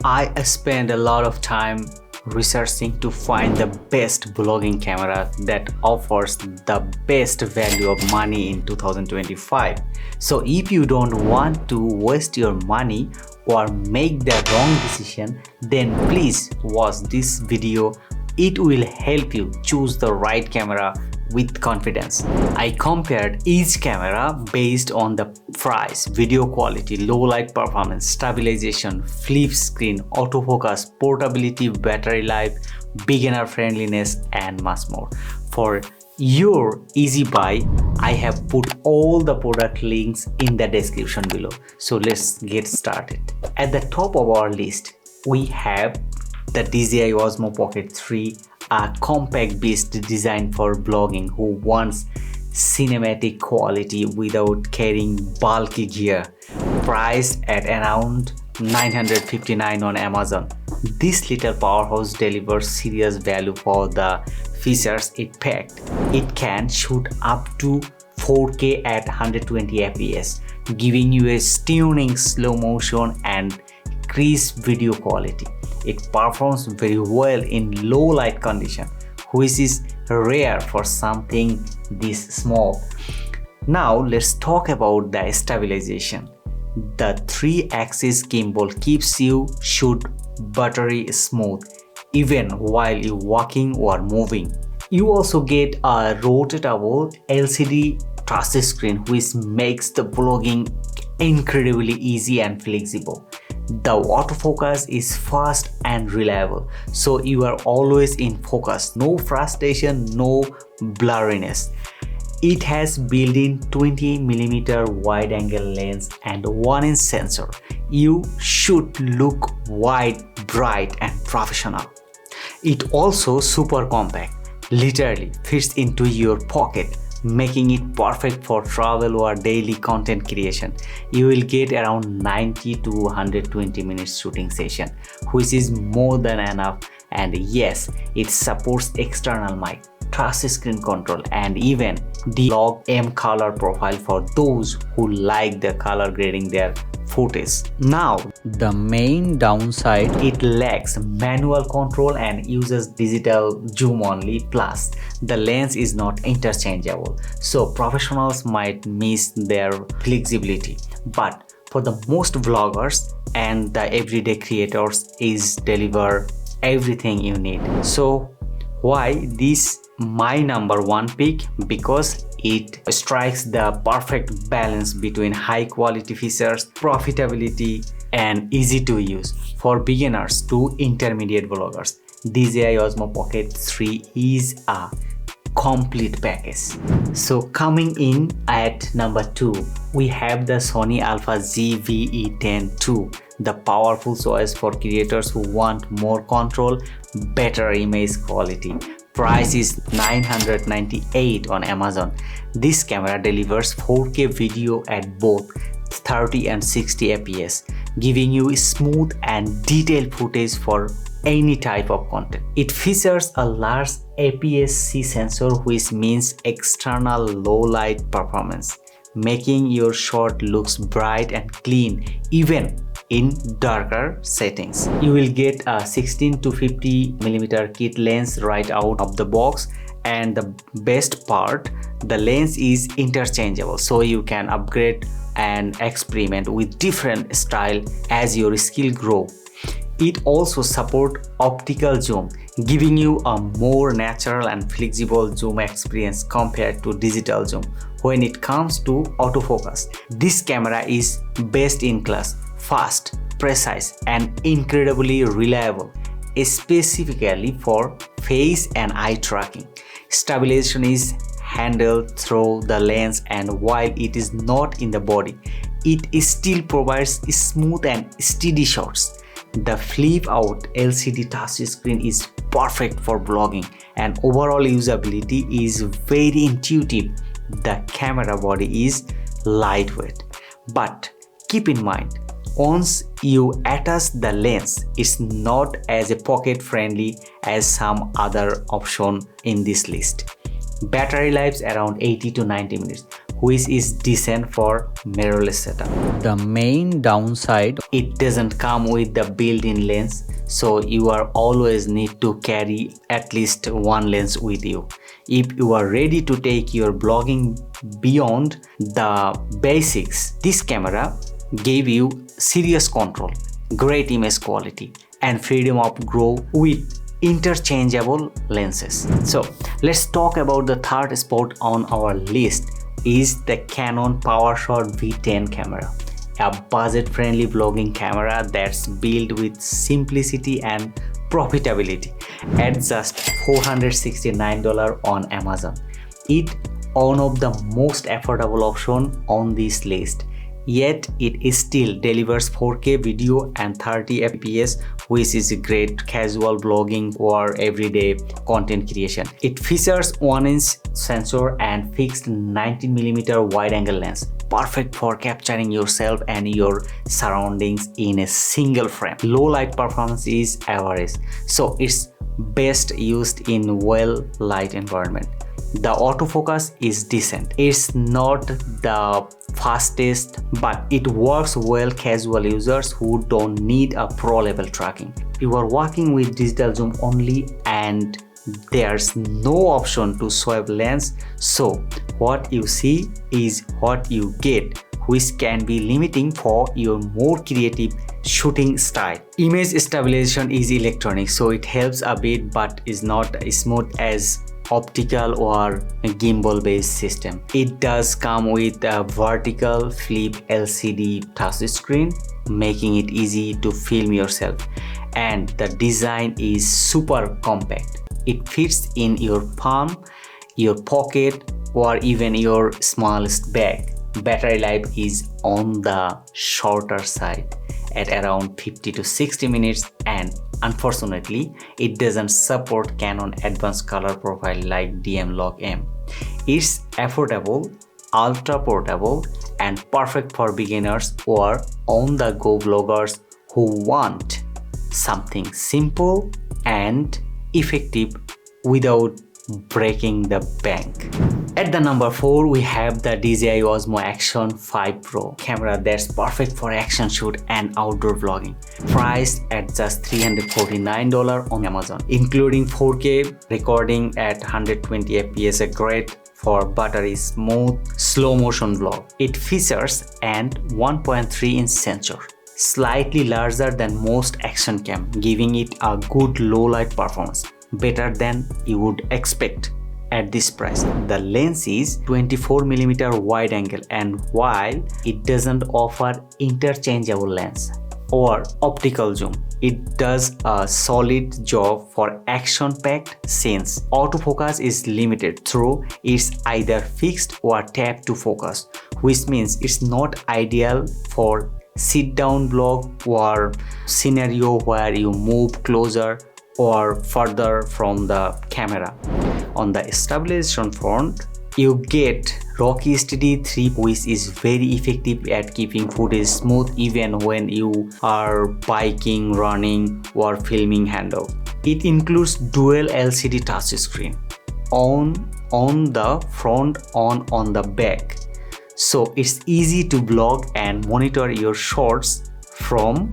I spend a lot of time researching to find the best vlogging camera that offers the best value of money in 2025. So if you don't want to waste your money or make the wrong decision, then please watch this video. It will help you choose the right camera with confidence. I compared each camera based on the price, video quality, low light performance, stabilization, flip screen, autofocus, portability, battery life, beginner friendliness, and much more. For your easy buy, I have put all the product links in the description below. So let's get started. At the top of our list, we have the DJI Osmo Pocket 3, a compact beast designed for blogging who wants cinematic quality without carrying bulky gear. Priced at around $959 on Amazon. This little powerhouse delivers serious value for the features it packed. It can shoot up to 4K at 120 fps, giving you a stunning slow motion and crisp video quality. It performs very well in low light condition, which is rare for something this small. Now let's talk about the stabilization. The 3-axis gimbal keeps you shoot buttery smooth even while you walking or moving. You also get a rotatable LCD touchscreen which makes the vlogging incredibly easy and flexible. The autofocus is fast and reliable, so you are always in focus. No frustration, no blurriness. It has built-in 20mm wide-angle lens and 1-inch sensor. You should look wide, bright, and professional. It also super compact, literally fits into your pocket, making it perfect for travel or daily content creation. You will get around 90 to 120 minutes shooting session, which is more than enough. And yes, it supports external mic, touch screen control, and even the log M color profile for those who like the color grading their footage. Now, the main downside, it lacks manual control and uses digital zoom only, plus the lens is not interchangeable, so professionals might miss their flexibility. But for the most vloggers and the everyday creators, is deliver everything you need. So why this my number one pick? Because it strikes the perfect balance between high quality features, profitability, and easy to use. For beginners to intermediate vloggers, DJI Osmo Pocket 3 is a complete package. So coming in at number 2, we have the Sony Alpha ZV-1F II, the powerful choice for creators who want more control, better image quality. Price is $998 on Amazon. This camera delivers 4K video at both 30 and 60 fps, giving you smooth and detailed footage for any type of content. It features a large APS-C sensor, which means external low light performance, making your shot looks bright and clean even in darker settings. You will get a 16 to 50mm kit lens right out of the box, and the best part, the lens is interchangeable, so you can upgrade and experiment with different style as your skill grow. It also supports optical zoom, giving you a more natural and flexible zoom experience compared to digital zoom. When it comes to autofocus, this camera is best in class, fast, precise, and incredibly reliable, specifically for face and eye tracking. Stabilization is handled through the lens, and while it is not in the body, it still provides smooth and steady shots. The flip-out LCD touchscreen is perfect for vlogging, and overall usability is very intuitive. The camera body is lightweight, but keep in mind, once you attach the lens, it's not as pocket friendly as some other option in this list. Battery life around 80 to 90 minutes. which is decent for mirrorless setup. The main downside, it doesn't come with the built-in lens, so you are always need to carry at least one lens with you. If you are ready to take your vlogging beyond the basics, this camera gave you serious control, great image quality, and freedom of grow with interchangeable lenses. So let's talk about the third spot on our list is the Canon PowerShot V10 camera, a budget-friendly vlogging camera that's built with simplicity and profitability at just $469 on Amazon. It's one of the most affordable option on this list, yet it still delivers 4K video and 30 fps, which is great casual vlogging or everyday content creation. It features 1-inch sensor and fixed 19mm wide-angle lens, perfect for capturing yourself and your surroundings in a single frame. Low light performance is average, so it's best used in well light environment. The autofocus is decent. It's not the fastest, but it works well casual users who don't need a pro level tracking. You are working with digital zoom only and there's no option to swipe lens, so what you see is what you get, which can be limiting for your more creative shooting style. Image stabilization is electronic, so it helps a bit but is not as smooth as optical or a gimbal based system. It does come with a vertical flip LCD touchscreen, making it easy to film yourself, and the design is super compact. It fits in your palm, your pocket, or even your smallest bag. Battery life is on the shorter side at around 50 to 60 minutes, and unfortunately it doesn't support Canon advanced color profile like DM-Lok-M. It's affordable, ultra portable, and perfect for beginners or on-the-go vloggers who want something simple and effective without breaking the bank. At the number 4, we have the DJI Osmo Action 5 Pro camera that's perfect for action shoot and outdoor vlogging. Priced at just $349 on Amazon, including 4K recording at 120 fps, great for buttery smooth slow motion vlog. It features an 1.3-inch sensor, slightly larger than most action cam, giving it a good low light performance, better than you would expect at this price. The lens is 24mm wide angle, and while it doesn't offer interchangeable lens or optical zoom, it does a solid job for action-packed scenes. Autofocus is limited through it's either fixed or tap to focus, which means it's not ideal for sit-down vlog or scenario where you move closer or further from the camera. On the stabilization front, you get Rocky Steady 3, which is very effective at keeping footage smooth even when you are biking, running, or filming handheld. It includes dual LCD touchscreen, on the front, on the back, so it's easy to vlog and monitor your shots from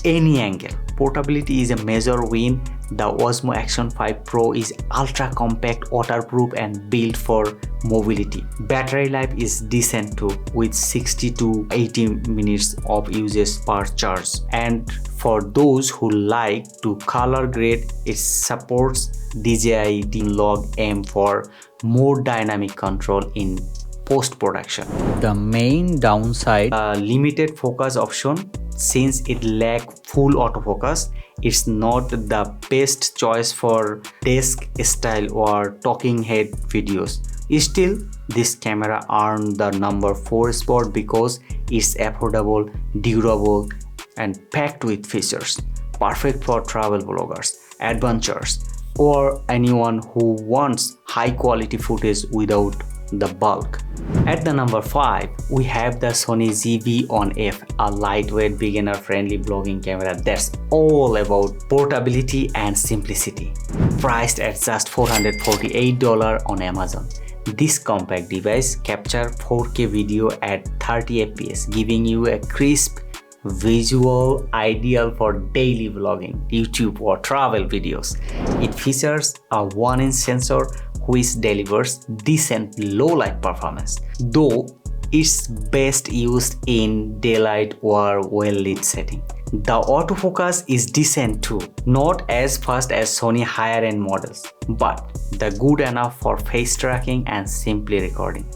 any angle. Portability is a major win. The Osmo Action 5 Pro is ultra compact, waterproof, and built for mobility. Battery life is decent too, with 60 to 80 minutes of usage per charge. And for those who like to color grade, it supports DJI DM-Lok-M for more dynamic control in post-production. The main downside, limited focus option. Since it lacks full autofocus, it's not the best choice for desk style or talking head videos. Still, this camera earned the number 4 spot because it's affordable, durable, and packed with features. Perfect for travel vloggers, adventurers, or anyone who wants high quality footage without the bulk. At the number 5, we have the Sony ZV-1F, a lightweight beginner-friendly vlogging camera that's all about portability and simplicity. Priced at just $448 on Amazon. This compact device captures 4K video at 30 fps, giving you a crisp visual ideal for daily vlogging, YouTube or travel videos. It features a 1-inch sensor which delivers decent low-light performance, though it's best used in daylight or well-lit setting. The autofocus is decent too, not as fast as Sony higher-end models, but good enough for face tracking and simply recording.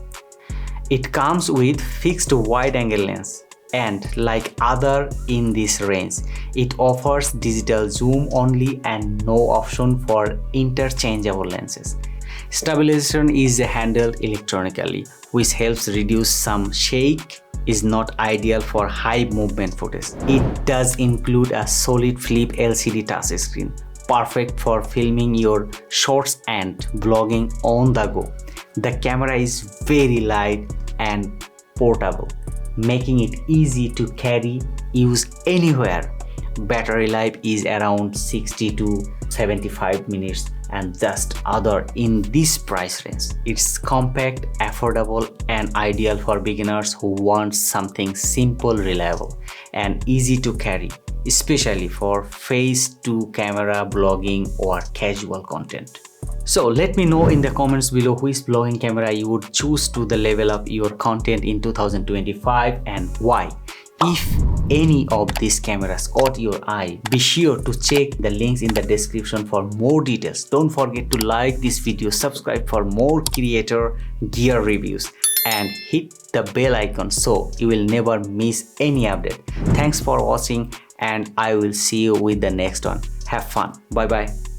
It comes with fixed wide-angle lens, and like other in this range, it offers digital zoom only and no option for interchangeable lenses. Stabilization is handled electronically, which helps reduce some shake. Is not ideal for high movement footage. It does include a solid flip LCD touchscreen, perfect for filming your shorts and vlogging on the go. The camera is very light and portable, making it easy to carry, use anywhere. Battery life is around 60 to 75 minutes and just other in this price range. It's compact, affordable and ideal for beginners who want something simple, reliable and easy to carry, especially for face-to-camera blogging or casual content. So let me know in the comments below which vlogging camera you would choose to level up your content in 2025 and why. If any of these cameras caught your eye, be sure to check the links in the description for more details. Don't forget to like this video, subscribe for more creator gear reviews and hit the bell icon so you will never miss any update. Thanks for watching and I will see you with the next one. Have fun. Bye bye.